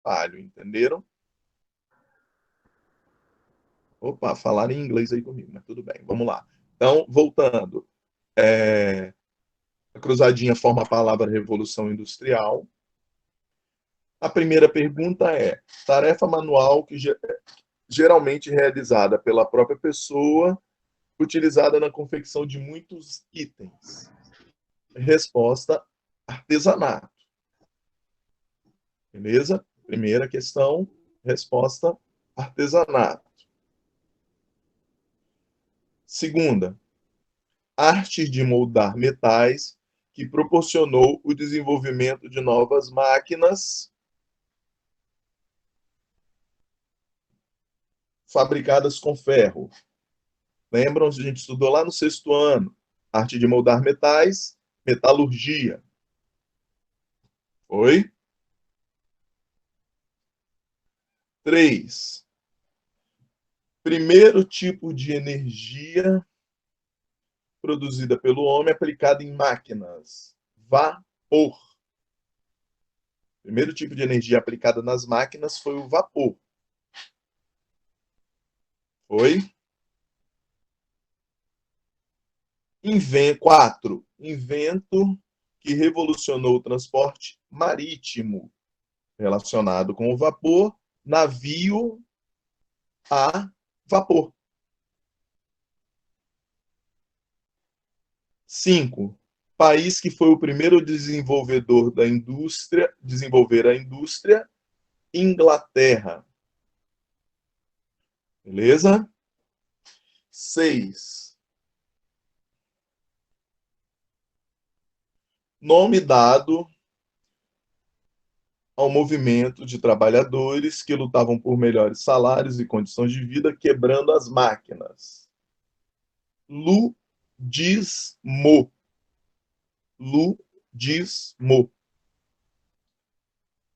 trabalho, entenderam? Opa, falaram em inglês aí comigo, mas tudo bem, vamos lá. Então, voltando. A cruzadinha forma a palavra Revolução Industrial. A primeira pergunta é: tarefa manual que geralmente realizada pela própria pessoa, utilizada na confecção de muitos itens. Resposta: artesanato. Beleza? Primeira questão, resposta: artesanato. Segunda, arte de moldar metais que proporcionou o desenvolvimento de novas máquinas fabricadas com ferro. Lembram? A gente estudou lá no sexto ano. Arte de moldar metais, metalurgia. Foi? 3. Primeiro tipo de energia produzida pelo homem aplicada em máquinas. Vapor. Primeiro tipo de energia aplicada nas máquinas foi o vapor. Foi? 4. Invento que revolucionou o transporte marítimo relacionado com o vapor, navio a vapor. 5. País que foi o primeiro desenvolvedor da indústria, desenvolver a indústria, Inglaterra. Beleza? 6. Nome dado ao movimento de trabalhadores que lutavam por melhores salários e condições de vida, quebrando as máquinas. Ludismo. Ludismo.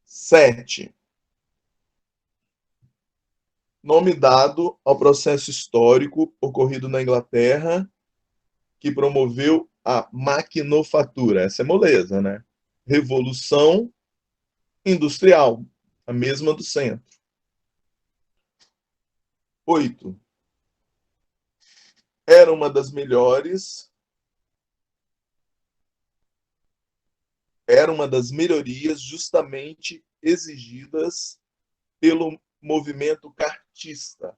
7. Nome dado ao processo histórico ocorrido na Inglaterra que promoveu a maquinofatura. Essa é moleza, né? Revolução industrial, a mesma do centro. 8. Era uma das melhores, era uma das melhorias justamente exigidas pelo movimento cartista.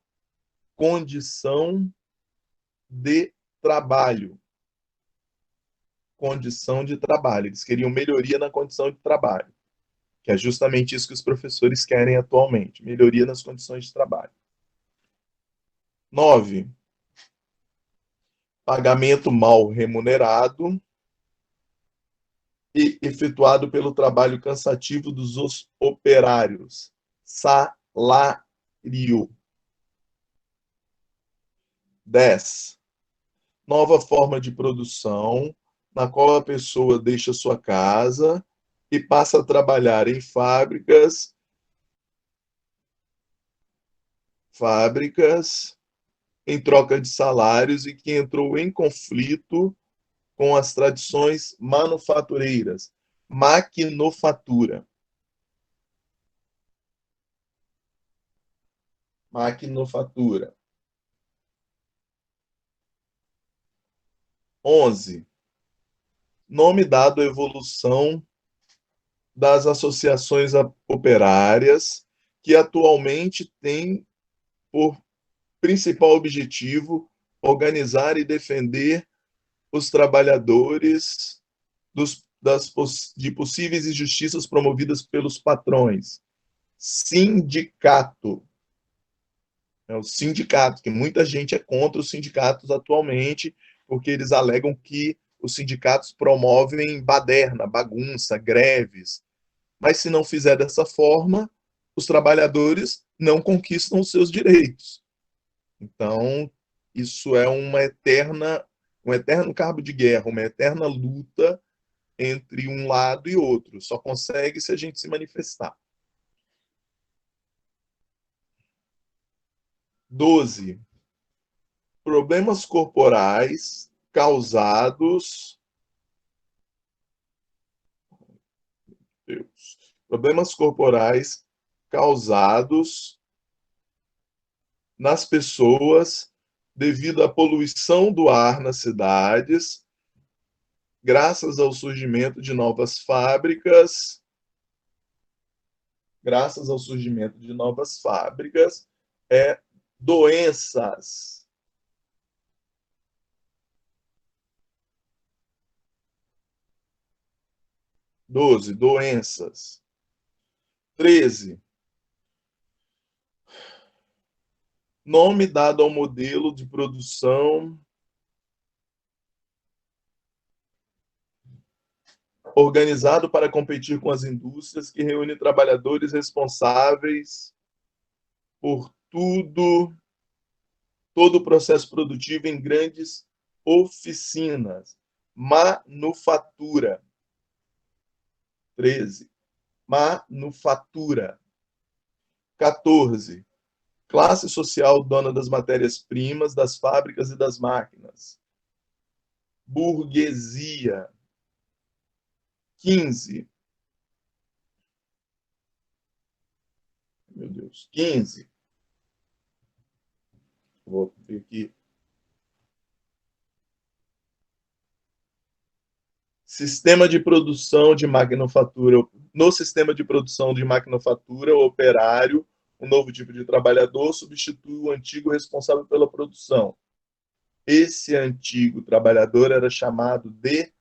Condição de trabalho. Condição de trabalho. Eles queriam melhoria na condição de trabalho, que é justamente isso que os professores querem atualmente, melhoria nas condições de trabalho. 9. Pagamento mal remunerado e efetuado pelo trabalho cansativo dos operários. Salário. 10. Nova forma de produção, na qual a pessoa deixa sua casa e passa a trabalhar em fábricas em troca de salários e que entrou em conflito com as tradições manufatureiras. Maquinofatura. Maquinofatura. 11. Nome dado à evolução das associações operárias, que atualmente têm por principal objetivo organizar e defender os trabalhadores de possíveis injustiças promovidas pelos patrões. Sindicato. É o sindicato, que muita gente é contra os sindicatos atualmente, porque eles alegam que os sindicatos promovem baderna, bagunça, greves. Mas se não fizer dessa forma, os trabalhadores não conquistam os seus direitos. Então, isso é um eterno cabo de guerra, uma eterna luta entre um lado e outro. Só consegue se a gente se manifestar. 12. Problemas corporais causados. Deus, problemas corporais causados nas pessoas devido à poluição do ar nas cidades, graças ao surgimento de novas fábricas, é doenças. 12, doenças. 13, nome dado ao modelo de produção organizado para competir com as indústrias, que reúne trabalhadores responsáveis por todo o processo produtivo em grandes oficinas. Manufatura. 13. Manufatura. 14. Classe social dona das matérias-primas, das fábricas e das máquinas. Burguesia. 15. Meu Deus. 15. Vou ver aqui. Sistema de produção de manufatura. No sistema de produção de manufatura, o operário, um novo tipo de trabalhador, substitui o antigo responsável pela produção. Esse antigo trabalhador era chamado de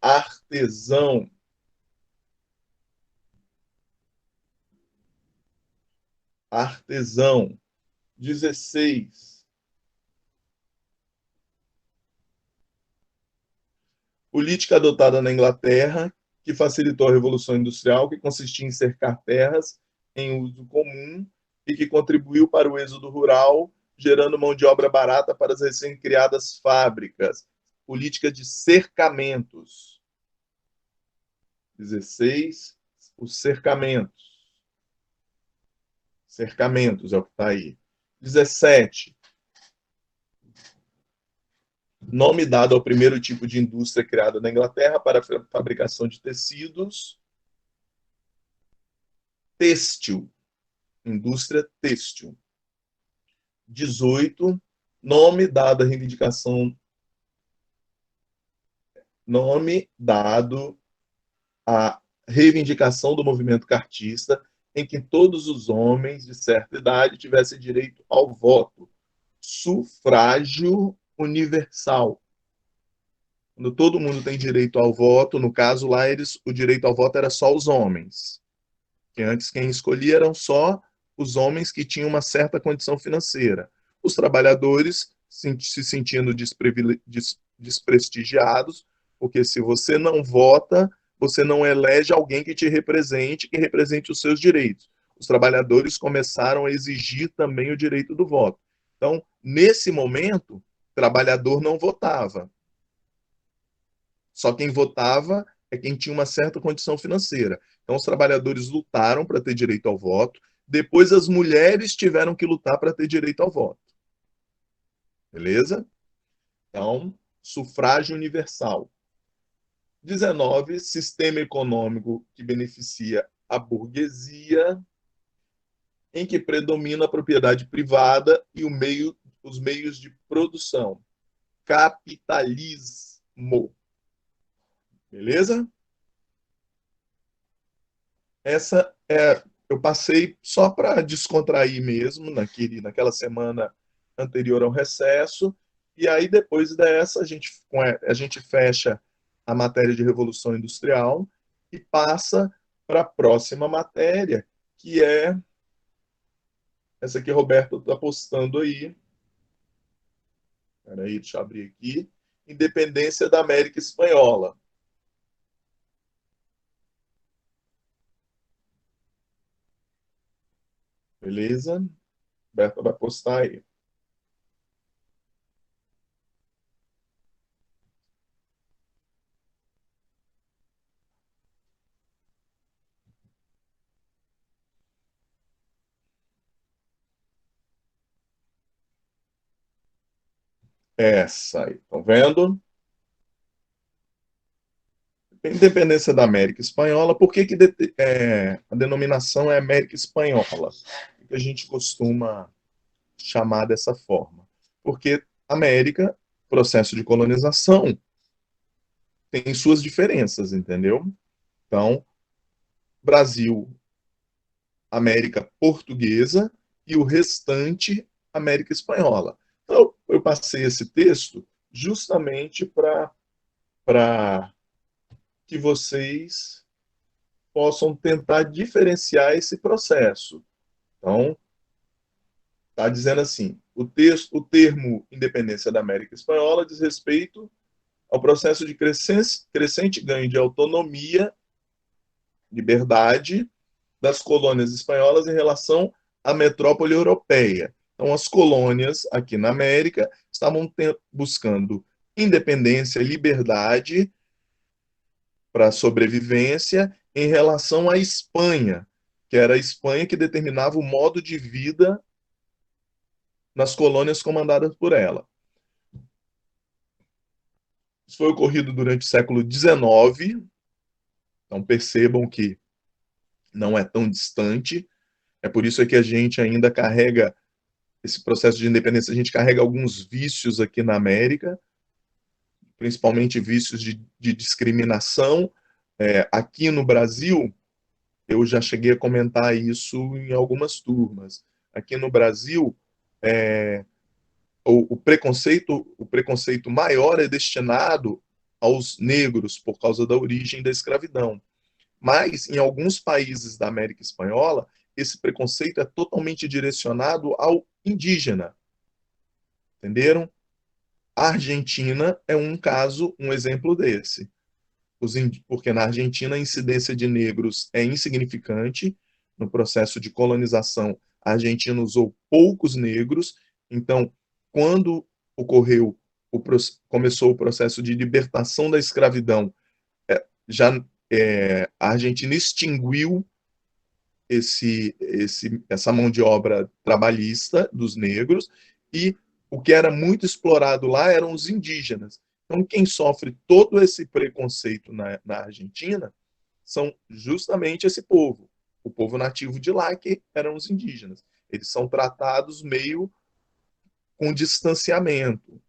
artesão. Artesão. 16. Política adotada na Inglaterra, que facilitou a Revolução Industrial, que consistia em cercar terras em uso comum e que contribuiu para o êxodo rural, gerando mão de obra barata para as recém-criadas fábricas. Política de cercamentos. 16. Os cercamentos. Cercamentos é o que está aí. 17. Nome dado ao primeiro tipo de indústria criada na Inglaterra para a fabricação de tecidos. Têxtil. Indústria têxtil. 18. Nome dado à reivindicação. Nome dado à reivindicação do movimento cartista, em que todos os homens de certa idade tivessem direito ao voto. Sufrágio universal. Quando todo mundo tem direito ao voto, no caso lá, o direito ao voto era só os homens. Que antes quem escolhia eram só os homens que tinham uma certa condição financeira. Os trabalhadores se sentindo desprestigiados, porque se você não vota, você não elege alguém que te represente, que represente os seus direitos. Os trabalhadores começaram a exigir também o direito do voto. Então, nesse momento, o trabalhador não votava. Só quem votava é quem tinha uma certa condição financeira. Então, os trabalhadores lutaram para ter direito ao voto. Depois, as mulheres tiveram que lutar para ter direito ao voto. Beleza? Então, sufrágio universal. 19. Sistema econômico que beneficia a burguesia, em que predomina a propriedade privada e os meios de produção. Capitalismo. Beleza? Essa é, eu passei só para descontrair mesmo naquela semana anterior ao recesso, e aí depois dessa a gente fecha a matéria de Revolução Industrial e passa para a próxima matéria, que é essa que o Roberto está postando aí. Espera aí, deixa eu abrir aqui. Independência da América Espanhola. Beleza? Roberto vai postar aí. Essa aí, estão vendo? independência da América Espanhola, por que, a denominação é América Espanhola? Por que a gente costuma chamar dessa forma? Porque América, processo de colonização, tem suas diferenças, entendeu? Então, Brasil, América Portuguesa e o restante, América Espanhola. Então, eu passei esse texto justamente para que vocês possam tentar diferenciar esse processo. Então, está dizendo assim: o termo independência da América Espanhola diz respeito ao processo de crescente ganho de autonomia, liberdade das colônias espanholas em relação à metrópole europeia. Então, as colônias aqui na América estavam buscando independência, liberdade para sobrevivência em relação à Espanha, que era a Espanha que determinava o modo de vida nas colônias comandadas por ela. Isso foi ocorrido durante o século XIX, então percebam que não é tão distante, é por isso que a gente ainda carrega esse processo de independência, a gente carrega alguns vícios aqui na América, principalmente vícios de discriminação. Aqui no Brasil, eu já cheguei a comentar isso em algumas turmas. Aqui no Brasil, o preconceito maior é destinado aos negros por causa da origem da escravidão. Mas, em alguns países da América Espanhola, esse preconceito é totalmente direcionado ao indígena. Entenderam? A Argentina é um caso, um exemplo desse. Porque na Argentina a incidência de negros é insignificante. No processo de colonização, a Argentina usou poucos negros. Então, quando ocorreu começou o processo de libertação da escravidão, já a Argentina extinguiu essa mão de obra trabalhista dos negros, e o que era muito explorado lá eram os indígenas. Então, quem sofre todo esse preconceito na Argentina são justamente esse povo, o povo nativo de lá, que eram os indígenas. Eles são tratados meio com distanciamento.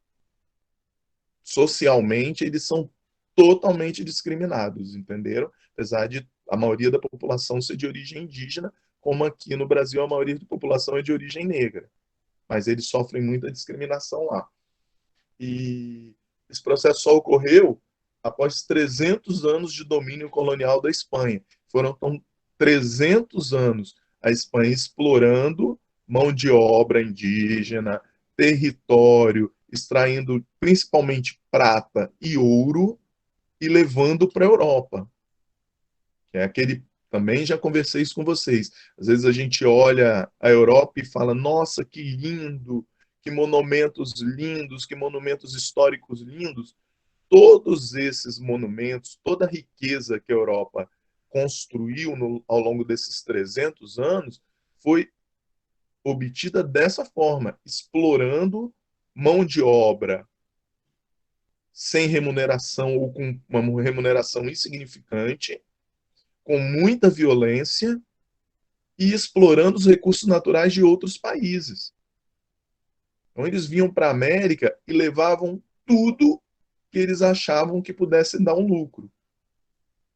Socialmente, eles são totalmente discriminados, entenderam? Apesar de a maioria da população ser de origem indígena, como aqui no Brasil a maioria da população é de origem negra. Mas eles sofrem muita discriminação lá. E esse processo só ocorreu após 300 anos de domínio colonial da Espanha. Foram então 300 anos a Espanha explorando mão de obra indígena, território, extraindo principalmente prata e ouro e levando para a Europa. Que é aquele. Também já conversei isso com vocês. Às vezes a gente olha a Europa e fala: nossa, que lindo, que monumentos lindos, que monumentos históricos lindos. Todos esses monumentos, toda a riqueza que a Europa construiu ao longo desses 300 anos, foi obtida dessa forma, explorando mão de obra sem remuneração ou com uma remuneração insignificante, com muita violência e explorando os recursos naturais de outros países. Então, eles vinham para a América e levavam tudo que eles achavam que pudesse dar um lucro.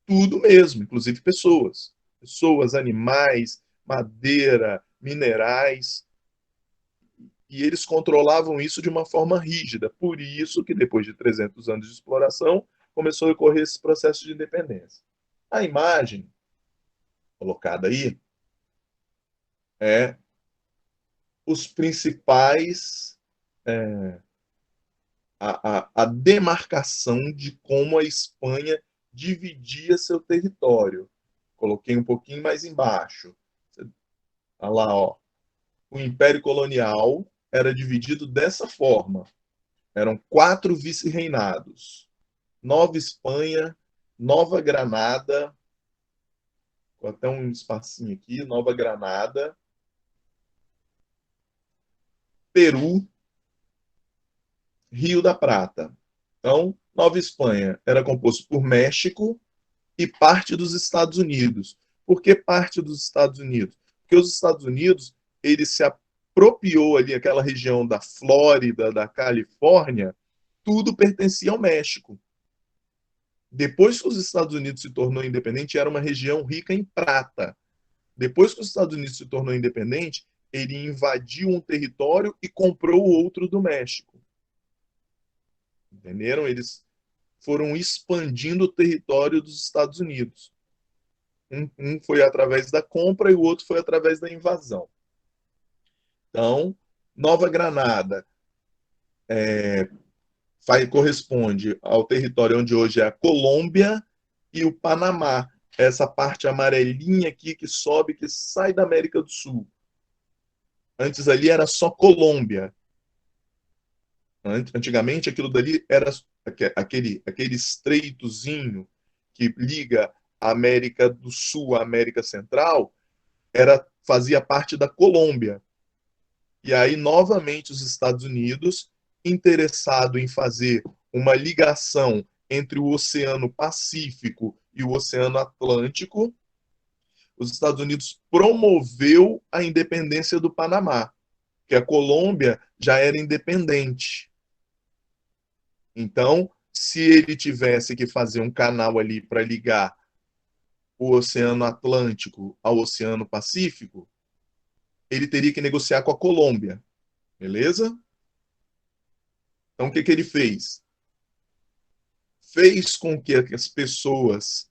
Tudo mesmo, inclusive pessoas. Pessoas, animais, madeira, minerais. E eles controlavam isso de uma forma rígida. Por isso que, depois de 300 anos de exploração, começou a ocorrer esse processo de independência. A imagem colocada aí é os principais, a demarcação de como a Espanha dividia seu território. Coloquei um pouquinho mais embaixo. Olha lá, ó. O Império Colonial era dividido dessa forma. Eram 4 vice-reinados. Nova Espanha, Nova Granada, até um espacinho aqui, Nova Granada, Peru, Rio da Prata. Então, Nova Espanha era composto por México, e parte dos Estados Unidos. Por que parte dos Estados Unidos? Porque os Estados Unidos, ele se apropriou ali, aquela região da Flórida, da Califórnia, tudo pertencia ao México. Depois que os Estados Unidos se tornou independente, era uma região rica em prata. Depois que os Estados Unidos se tornou independente, ele invadiu um território e comprou outro do México. Entenderam? Eles foram expandindo o território dos Estados Unidos. Um foi através da compra e o outro foi através da invasão. Então, Nova Granada corresponde ao território onde hoje é a Colômbia e o Panamá, essa parte amarelinha aqui que sobe, que sai da América do Sul. Antes ali era só Colômbia. Antigamente aquilo dali era aquele estreitozinho que liga a América do Sul à América Central, fazia parte da Colômbia. E aí, novamente, os Estados Unidos, interessado em fazer uma ligação entre o Oceano Pacífico e o Oceano Atlântico, os Estados Unidos promoveu a independência do Panamá, que a Colômbia já era independente. Então, se ele tivesse que fazer um canal ali para ligar o Oceano Atlântico ao Oceano Pacífico, ele teria que negociar com a Colômbia, beleza? Então, o que ele fez? Fez com que as pessoas,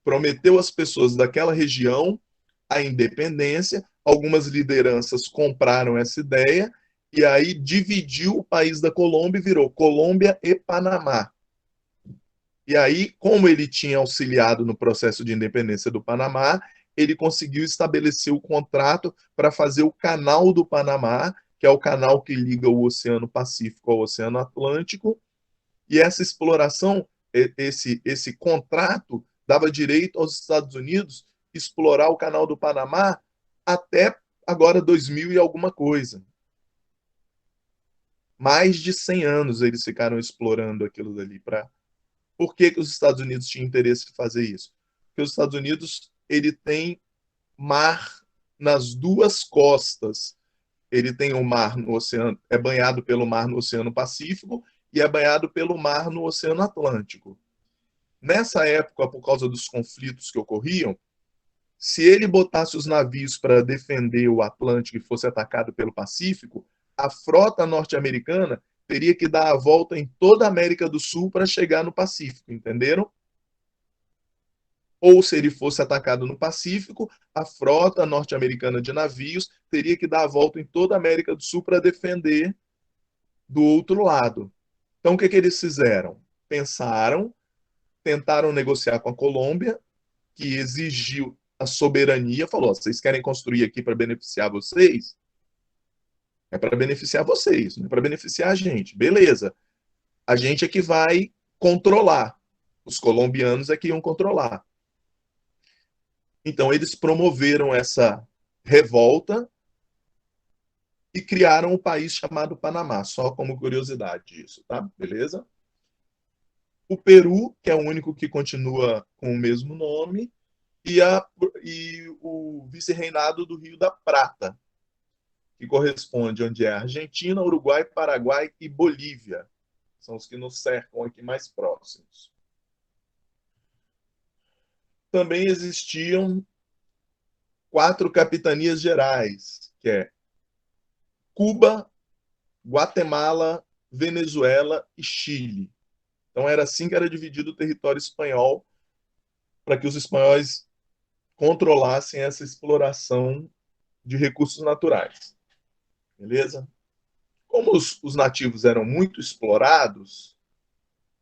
prometeu às pessoas daquela região a independência, algumas lideranças compraram essa ideia, e aí dividiu o país da Colômbia e virou Colômbia e Panamá. E aí, como ele tinha auxiliado no processo de independência do Panamá, ele conseguiu estabelecer o contrato para fazer o Canal do Panamá, que é o canal que liga o Oceano Pacífico ao Oceano Atlântico, e essa exploração, esse contrato, dava direito aos Estados Unidos explorar o Canal do Panamá até agora 2000 e alguma coisa. Mais de 100 anos eles ficaram explorando aquilo dali. Por que os Estados Unidos tinham interesse em fazer isso? Porque os Estados Unidos ele tem mar nas duas costas. Ele tem o mar no oceano, é banhado pelo mar no Oceano Pacífico e é banhado pelo mar no Oceano Atlântico. Nessa época, por causa dos conflitos que ocorriam, se ele botasse os navios para defender o Atlântico e fosse atacado pelo Pacífico, a frota norte-americana teria que dar a volta em toda a América do Sul para chegar no Pacífico, entenderam? Ou se ele fosse atacado no Pacífico, a frota norte-americana de navios teria que dar a volta em toda a América do Sul para defender do outro lado. Então, o que eles fizeram? Pensaram, tentaram negociar com a Colômbia, que exigiu a soberania, falou: vocês querem construir aqui para beneficiar vocês? É para beneficiar vocês, não é para beneficiar a gente. Beleza. A gente é que vai controlar. Os colombianos é que iam controlar. Então, eles promoveram essa revolta e criaram um país chamado Panamá, só como curiosidade isso, tá? Beleza? O Peru, que é o único que continua com o mesmo nome, e o vice-reinado do Rio da Prata, que corresponde onde é Argentina, Uruguai, Paraguai e Bolívia. São os que nos cercam aqui mais próximos. Também existiam 4 capitanias gerais, que é Cuba, Guatemala, Venezuela e Chile. Então era assim que era dividido o território espanhol, para que os espanhóis controlassem essa exploração de recursos naturais. Beleza? Como os nativos eram muito explorados,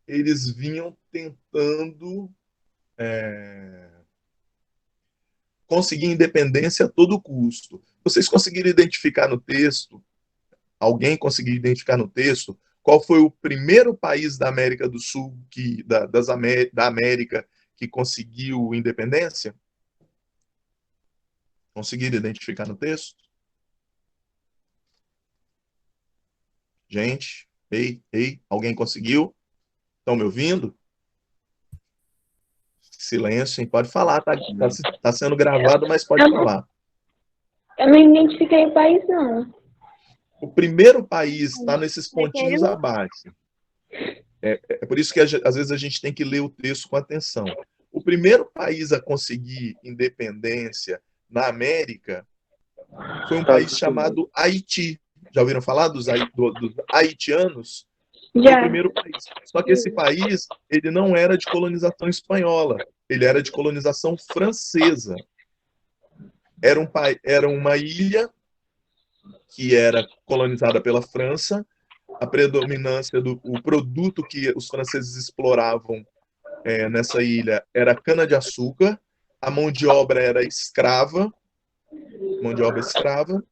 eles vinham tentando conseguir independência a todo custo. Vocês conseguiram identificar no texto, alguém conseguiu identificar no texto, qual foi o primeiro país da América do Sul, da América, que conseguiu independência? Conseguiram identificar no texto? Gente, ei, alguém conseguiu? Estão me ouvindo? Silêncio, hein? Pode falar, tá sendo gravado, mas pode falar. Eu não identifiquei o país, não. O primeiro país está nesses Foi pontinhos Peru? abaixo. É por isso que às vezes a gente tem que ler o texto com atenção. O primeiro país a conseguir independência na América foi um país Estados Unidos. chamado Haiti. Já ouviram falar dos haitianos? Foi o Já. primeiro país. Só que esse país, ele não era de colonização espanhola, ele era de colonização francesa. Era uma ilha que era colonizada pela França. A predominância o produto que os franceses exploravam nessa ilha era cana-de-açúcar, a mão de obra era escrava, mão de obra escrava.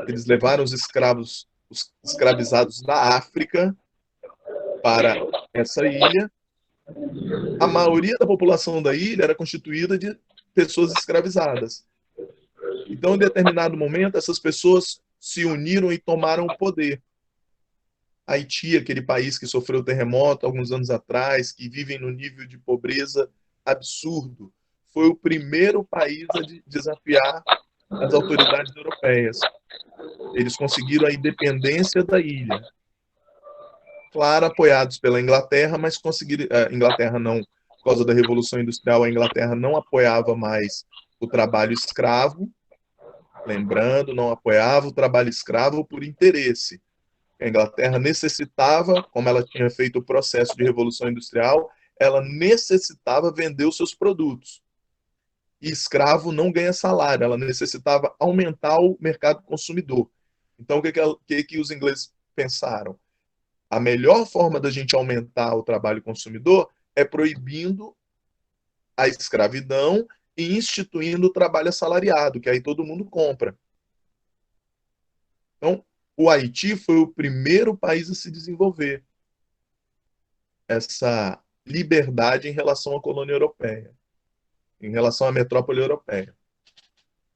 Eles levaram os escravizados da África para essa ilha. A maioria da população da ilha era constituída de pessoas escravizadas. Então, em determinado momento, essas pessoas se uniram e tomaram o poder. Haiti, aquele país que sofreu terremoto alguns anos atrás, que vivem no nível de pobreza absurdo, foi o primeiro país a desafiar as autoridades europeias. Eles conseguiram a independência da ilha. Claro, apoiados pela Inglaterra, mas conseguiram. A Inglaterra não, por causa da Revolução Industrial, a Inglaterra não apoiava mais o trabalho escravo. Lembrando, não apoiava o trabalho escravo por interesse. A Inglaterra necessitava, como ela tinha feito o processo de Revolução Industrial, ela necessitava vender os seus produtos. E escravo não ganha salário, ela necessitava aumentar o mercado consumidor. Então, o que os ingleses pensaram? A melhor forma da gente aumentar o trabalho consumidor é proibindo a escravidão e instituindo o trabalho assalariado, que aí todo mundo compra. Então, o Haiti foi o primeiro país a se desenvolver essa liberdade em relação à colônia europeia, em relação à metrópole europeia.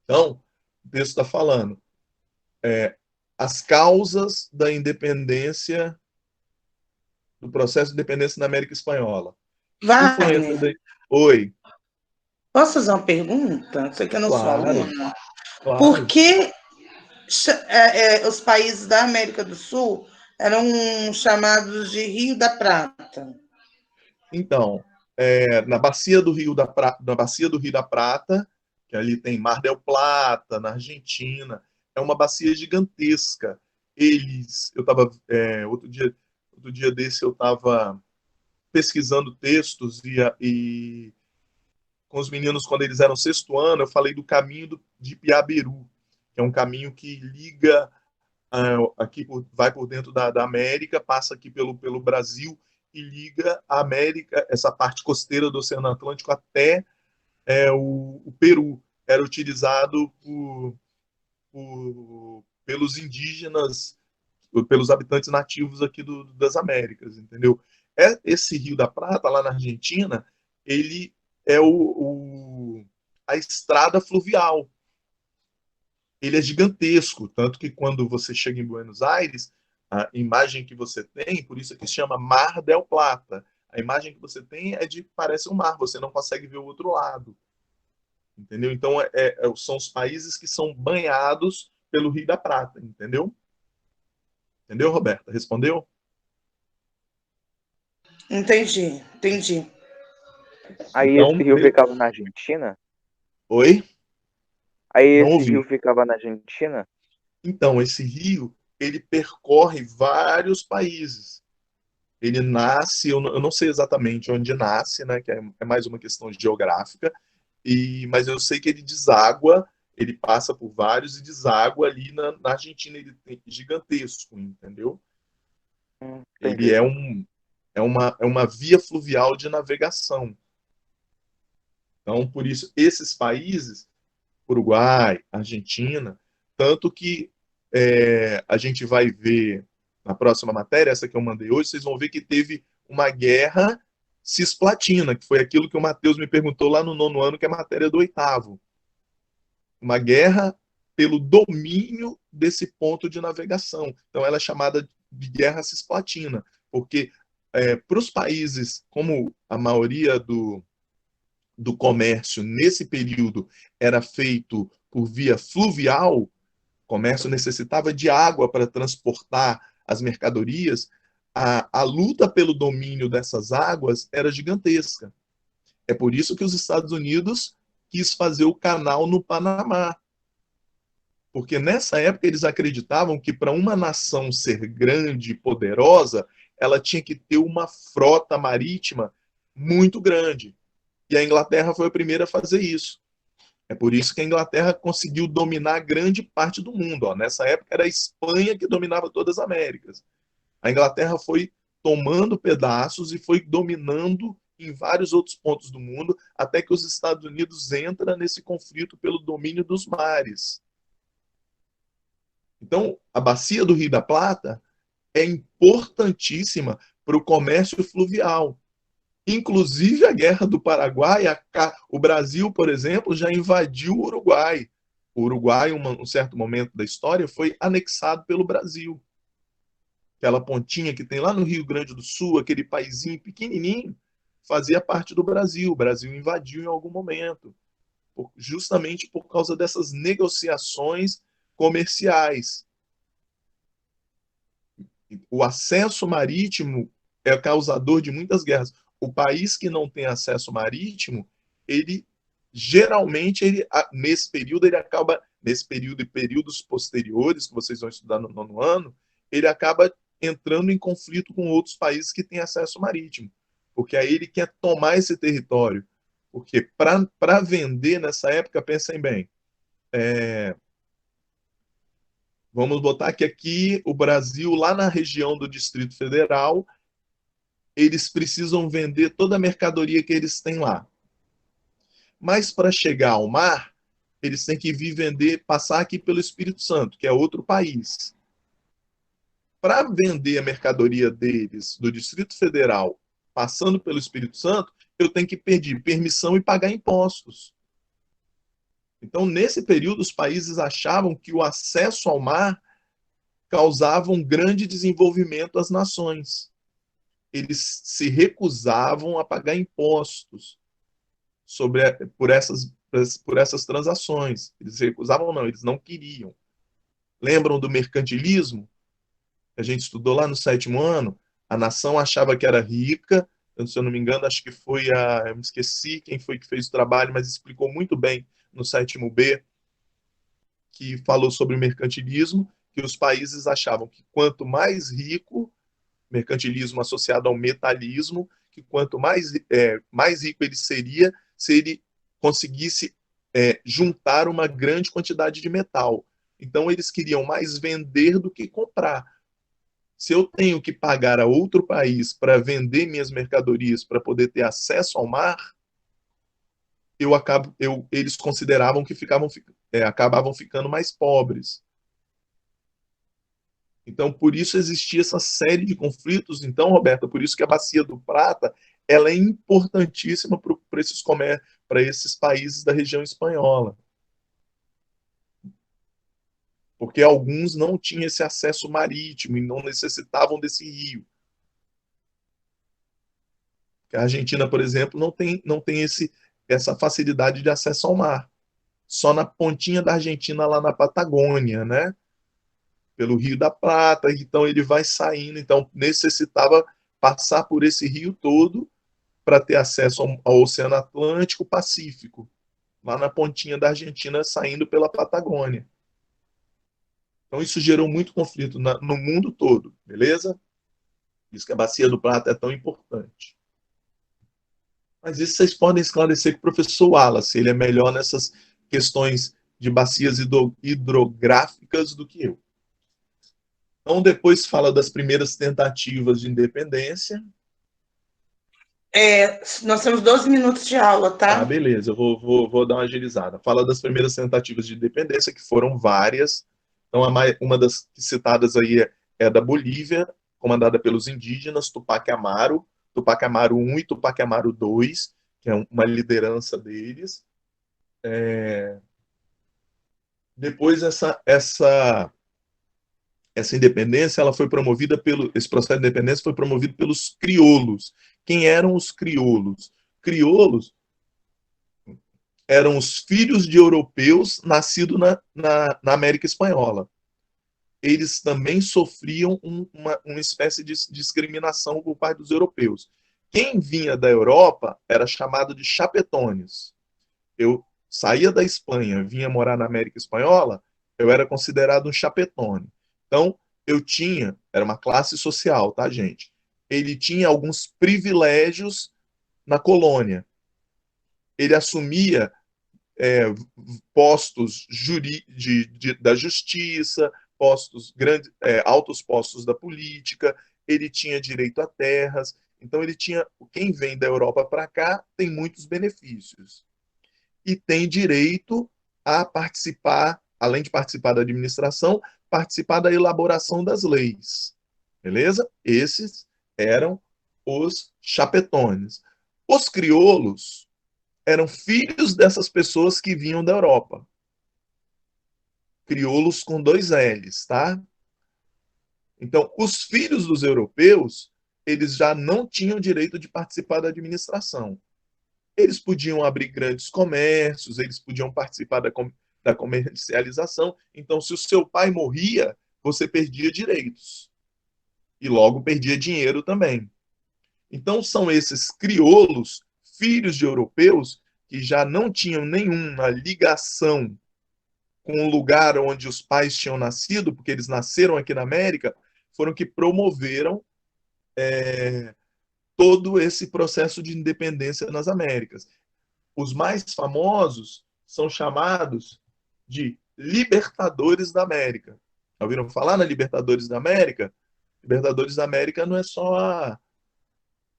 Então, o texto está falando as causas da independência, do processo de independência na América Espanhola. Influência Wagner, da... Oi. posso fazer uma pergunta? Sei que eu não sou Claro, aluna. Por claro. que os países da América do Sul eram chamados de Rio da Prata? Então, na bacia do Rio da Prata, que ali tem Mar del Plata, na Argentina, é uma bacia gigantesca. Eu estava outro dia desse eu estava pesquisando textos e com os meninos quando eles eram sexto ano, eu falei do caminho de Piaberu, que é um caminho que liga aqui vai por dentro da América, passa aqui pelo Brasil e liga a América, essa parte costeira do Oceano Atlântico até o Peru. Era utilizado pelos indígenas, pelos habitantes nativos aqui das Américas, entendeu? Esse Rio da Prata, lá na Argentina, ele é a estrada fluvial. Ele é gigantesco, tanto que quando você chega em Buenos Aires, a imagem que você tem, por isso que se chama Mar del Plata. A imagem que você tem parece um mar, você não consegue ver o outro lado. Entendeu? Então, são os países que são banhados pelo Rio da Prata, entendeu? Entendeu, Roberta? Respondeu? Entendi, entendi. Aí Então, esse rio ficava na Argentina? oi? Aí Não esse rio ouvi. ficava na Argentina? Então, esse rio, ele percorre vários países. Ele nasce, eu não sei exatamente onde nasce, né, que é mais uma questão geográfica, mas eu sei que ele deságua, ele passa por vários e deságua ali na Argentina, ele é gigantesco, entendeu? Ele Entendi. é uma via fluvial de navegação. Então, por isso, esses países, Uruguai, Argentina, tanto que a gente vai ver na próxima matéria, essa que eu mandei hoje, vocês vão ver que teve uma guerra cisplatina, que foi aquilo que o Matheus me perguntou lá no nono ano, que é a matéria do oitavo. Uma guerra pelo domínio desse ponto de navegação. Então, ela é chamada de guerra cisplatina, porque para os países, como a maioria do comércio nesse período era feito por via fluvial, o comércio necessitava de água para transportar as mercadorias, a luta pelo domínio dessas águas era gigantesca. É por isso que os Estados Unidos quis fazer o canal no Panamá, porque nessa época eles acreditavam que para uma nação ser grande e poderosa, ela tinha que ter uma frota marítima muito grande. E a Inglaterra foi a primeira a fazer isso. É por isso que a Inglaterra conseguiu dominar grande parte do mundo. Nessa época era a Espanha que dominava todas as Américas. A Inglaterra foi tomando pedaços e foi dominando em vários outros pontos do mundo, até que os Estados Unidos entram nesse conflito pelo domínio dos mares. Então, a bacia do Rio da Plata é importantíssima para o comércio fluvial. Inclusive a Guerra do Paraguai, o Brasil, por exemplo, já invadiu o Uruguai. O Uruguai, em um certo momento da história, foi anexado pelo Brasil. Aquela pontinha que tem lá no Rio Grande do Sul, aquele paizinho pequenininho, fazia parte do Brasil. O Brasil invadiu em algum momento, justamente por causa dessas negociações comerciais. O acesso marítimo é causador de muitas guerras. O país que não tem acesso marítimo, ele geralmente, nesse período, ele acaba, nesse período e períodos posteriores, que vocês vão estudar no 9º ano, ele acaba entrando em conflito com outros países que têm acesso marítimo, porque aí ele quer tomar esse território. Porque para vender nessa época, pensem bem, vamos botar que aqui o Brasil, lá na região do Distrito Federal, eles precisam vender toda a mercadoria que eles têm lá. Mas para chegar ao mar, eles têm que vir vender, passar aqui pelo Espírito Santo, que é outro país. Para vender a mercadoria deles do Distrito Federal, passando pelo Espírito Santo, eu tenho que pedir permissão e pagar impostos. Então, nesse período, os países achavam que o acesso ao mar causava um grande desenvolvimento às nações. Eles se recusavam a pagar impostos por essas transações. Eles se recusavam, não, eles não queriam. Lembram do mercantilismo? A gente estudou lá no 7º ano. A nação achava que era rica, se eu não me engano, acho que foi eu me esqueci quem foi que fez o trabalho, mas explicou muito bem no 7º B, que falou sobre o mercantilismo, que os países achavam que quanto mais rico, mercantilismo associado ao metalismo, que quanto mais rico ele seria se ele conseguisse juntar uma grande quantidade de metal. Então, eles queriam mais vender do que comprar. Se eu tenho que pagar a outro país para vender minhas mercadorias, para poder ter acesso ao mar, eles consideravam que acabavam ficando mais pobres. Então, por isso existia essa série de conflitos. Então, Roberta, por isso que a Bacia do Prata ela é importantíssima para esses países da região espanhola. Porque alguns não tinham esse acesso marítimo e não necessitavam desse rio. A Argentina, por exemplo, não tem essa facilidade de acesso ao mar. Só na pontinha da Argentina, lá na Patagônia, né? Pelo Rio da Plata, então ele vai saindo, então necessitava passar por esse rio todo para ter acesso ao Oceano Atlântico, Pacífico, lá na pontinha da Argentina, saindo pela Patagônia. Então isso gerou muito conflito no mundo todo, beleza? Por isso que a Bacia do Prata é tão importante. Mas isso vocês podem esclarecer com o professor Wallace, ele é melhor nessas questões de bacias hidrográficas do que eu. Então, depois fala das primeiras tentativas de independência. Nós temos 12 minutos de aula, tá? Ah, beleza, eu vou dar uma agilizada. Fala das primeiras tentativas de independência, que foram várias. Então, uma das citadas aí é da Bolívia, comandada pelos indígenas, Tupac Amaru I e Tupac Amaru II, que é uma liderança deles. Depois, essa independência, ela foi promovida esse processo de independência foi promovido pelos crioulos. Quem eram os crioulos? Crioulos eram os filhos de europeus nascidos na América Espanhola. Eles também sofriam uma espécie de discriminação por parte dos europeus. Quem vinha da Europa era chamado de chapetones. Eu saía da Espanha, vinha morar na América Espanhola, eu era considerado um chapetone. Então, era uma classe social, tá, gente? Ele tinha alguns privilégios na colônia. Ele assumia postos da justiça, altos postos da política, ele tinha direito a terras. Então, quem vem da Europa para cá tem muitos benefícios. E tem direito a participar, além de participar da administração, participar da elaboração das leis. Beleza? Esses eram os chapetones. Os crioulos eram filhos dessas pessoas que vinham da Europa. Crioulos com 2 L's, tá? Então, os filhos dos europeus, eles já não tinham direito de participar da administração. Eles podiam abrir grandes comércios, eles podiam participar da comercialização. Então, se o seu pai morria, você perdia direitos. E logo perdia dinheiro também. Então, são esses crioulos, filhos de europeus, que já não tinham nenhuma ligação com o lugar onde os pais tinham nascido, porque eles nasceram aqui na América, foram que promoveram todo esse processo de independência nas Américas. Os mais famosos são chamados de Libertadores da América. Já ouviram falar na Libertadores da América? Libertadores da América não é só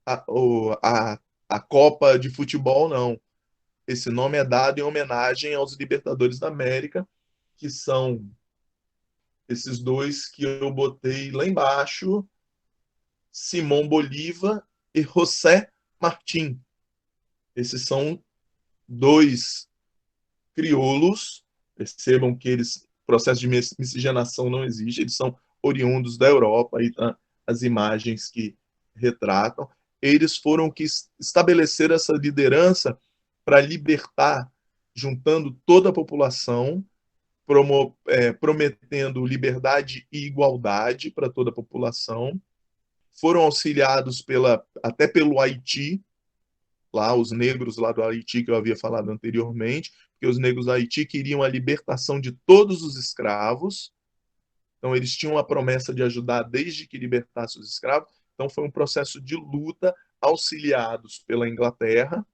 a Copa de futebol, não. Esse nome é dado em homenagem aos Libertadores da América, que são esses dois que eu botei lá embaixo, Simão Bolívar e José Martí. Esses são 2 crioulos. Percebam que processo de miscigenação não existe, eles são oriundos da Europa, aí tá as imagens que retratam. Eles foram que estabeleceram essa liderança para libertar, juntando toda a população, prometendo liberdade e igualdade para toda a população. Foram auxiliados até pelo Haiti, lá os negros lá do Haiti que eu havia falado anteriormente, porque os negros do Haiti queriam a libertação de todos os escravos. Então eles tinham a promessa de ajudar desde que libertasse os escravos. Então foi um processo de luta, auxiliados pela Inglaterra,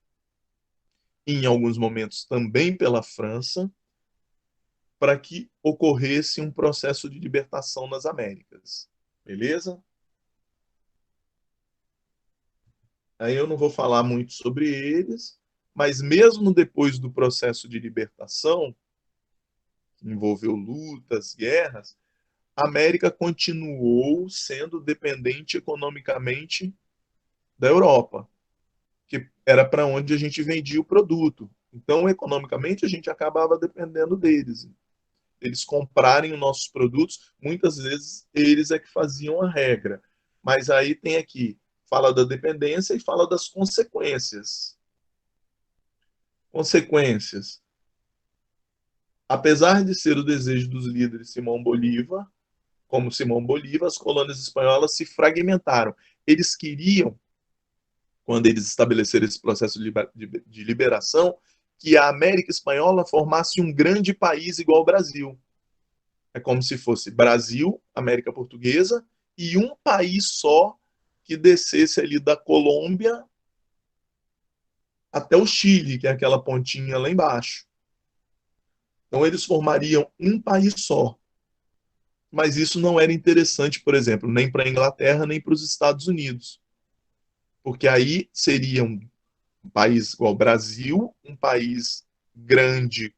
e em alguns momentos também pela França, para que ocorresse um processo de libertação nas Américas. Beleza? Aí eu não vou falar muito sobre eles, mas mesmo depois do processo de libertação, que envolveu lutas, guerras, a América continuou sendo dependente economicamente da Europa, que era para onde a gente vendia o produto. Então, economicamente, a gente acabava dependendo deles. Eles comprarem os nossos produtos, muitas vezes eles é que faziam a regra. Mas aí tem aqui, fala da dependência e fala das consequências. Consequências. Apesar de ser o desejo dos líderes Simão Bolívar, como Simão Bolívar, as colônias espanholas se fragmentaram. Eles queriam, quando eles estabeleceram esse processo de liberação, que a América Espanhola formasse um grande país igual ao Brasil. É como se fosse Brasil, América Portuguesa, e um país só que descesse ali da Colômbia até o Chile, que é aquela pontinha lá embaixo. Então eles formariam um país só. Mas isso não era interessante, por exemplo, nem para a Inglaterra, nem para os Estados Unidos. Porque aí seria um país igual ao Brasil, um país grande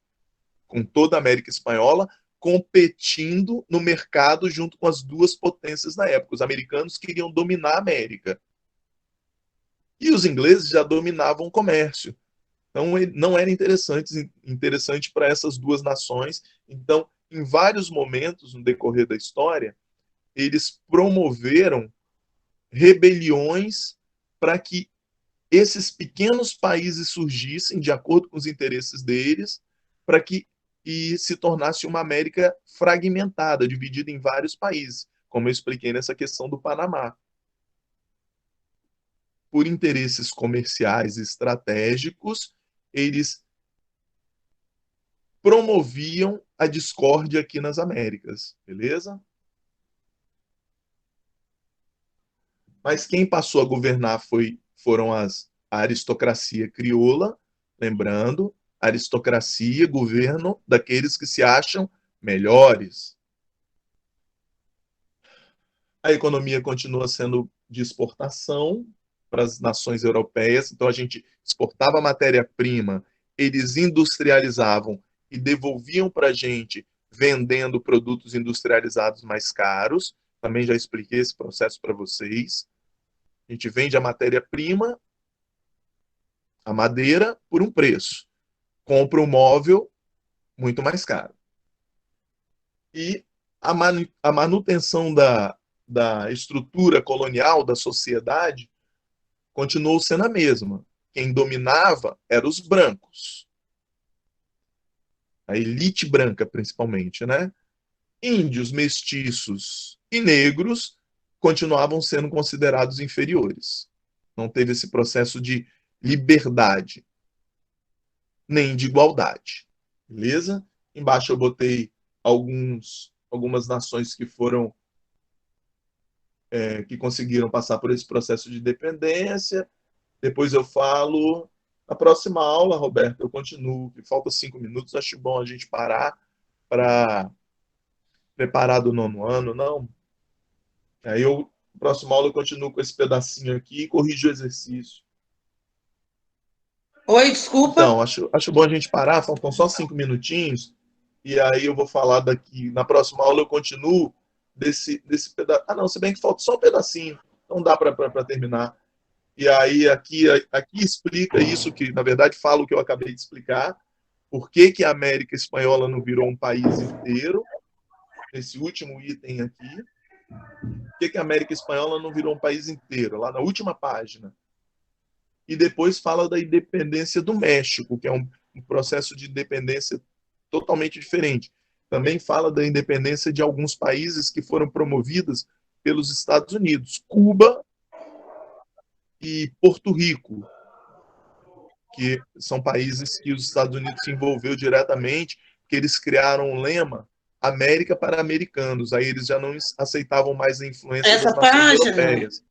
com toda a América Espanhola, competindo no mercado junto com as 2 potências da época. Os americanos queriam dominar a América. E os ingleses já dominavam o comércio. Então, não era interessante para essas 2 nações. Então, em vários momentos no decorrer da história, eles promoveram rebeliões para que esses pequenos países surgissem de acordo com os interesses deles, para que se tornasse uma América fragmentada, dividida em vários países, como eu expliquei nessa questão do Panamá. Por interesses comerciais e estratégicos, eles promoviam a discórdia aqui nas Américas, beleza? Mas quem passou a governar foram a aristocracia crioula, lembrando, aristocracia, governo daqueles que se acham melhores. A economia continua sendo de exportação para as nações europeias, então a gente exportava matéria-prima, eles industrializavam e devolviam para a gente vendendo produtos industrializados mais caros. Também já expliquei esse processo para vocês. A gente vende a matéria-prima, a madeira, por um preço. Compra o móvel muito mais caro. E a manutenção da estrutura colonial da sociedade continuou sendo a mesma. Quem dominava eram os brancos. A elite branca, principalmente, né? Índios, mestiços e negros continuavam sendo considerados inferiores. Não teve esse processo de liberdade, nem de igualdade. Beleza? Embaixo eu botei algumas nações que foram que conseguiram passar por esse processo de dependência. Depois eu falo. Na próxima aula, Roberto, eu continuo. Falta 5 minutos, acho bom a gente parar para preparar do 9º ano, não? Aí na próxima aula eu continuo com esse pedacinho aqui e corrijo o exercício. Oi, desculpa. Então, acho bom a gente parar, faltam só 5 minutinhos, e aí eu vou falar daqui. Na próxima aula eu continuo desse pedaço. Ah, não, se bem que falta só um pedacinho, não dá para terminar. E aí aqui explica isso, que na verdade fala o que eu acabei de explicar, por que a América Espanhola não virou um país inteiro, esse último item aqui. Por que a América Espanhola não virou um país inteiro, lá na última página. E depois fala da independência do México, que é um processo de independência totalmente diferente. Também fala da independência de alguns países que foram promovidos pelos Estados Unidos, Cuba e Porto Rico, que são países que os Estados Unidos se envolveu diretamente, que eles criaram um lema América para americanos. Aí eles já não aceitavam mais a influência das nações europeias.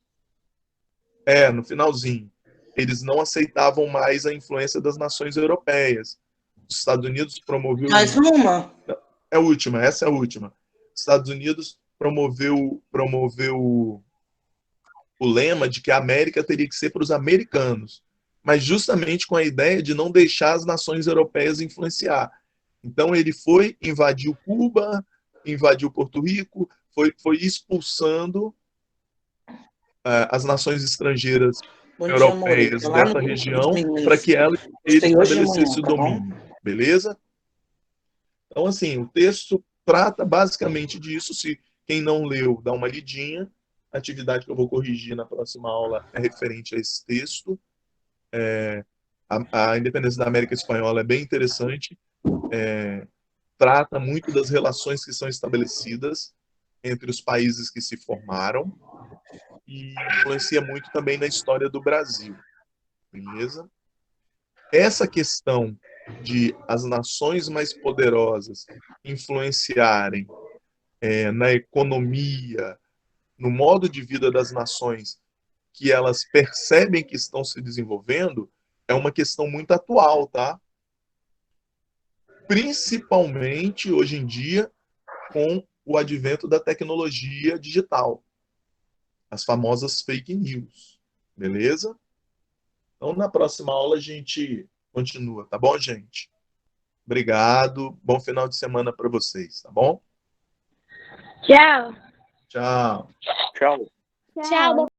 No finalzinho. Eles não aceitavam mais a influência das nações europeias. Os Estados Unidos promoveu... Mais uma? É a última, essa é a última. Os Estados Unidos promoveu o lema de que a América teria que ser para os americanos, mas justamente com a ideia de não deixar as nações europeias influenciar. Então ele foi, invadiu Cuba, invadiu Porto Rico, foi expulsando as nações estrangeiras europeias dessa região para que ele estabelecesse o domínio. Beleza? Então, assim, o texto trata basicamente disso. Se quem não leu, dá uma lidinha. A atividade que eu vou corrigir na próxima aula é referente a esse texto. A independência da América Espanhola é bem interessante. Trata muito das relações que são estabelecidas entre os países que se formaram e influencia muito também na história do Brasil. Beleza? Essa questão de as nações mais poderosas influenciarem na economia, no modo de vida das nações que elas percebem que estão se desenvolvendo, é uma questão muito atual, tá? Principalmente, hoje em dia, com o advento da tecnologia digital. As famosas fake news. Beleza? Então, na próxima aula, a gente continua, tá bom, gente? Obrigado. Bom final de semana para vocês, tá bom? Tchau. Tchau. Tchau. Tchau.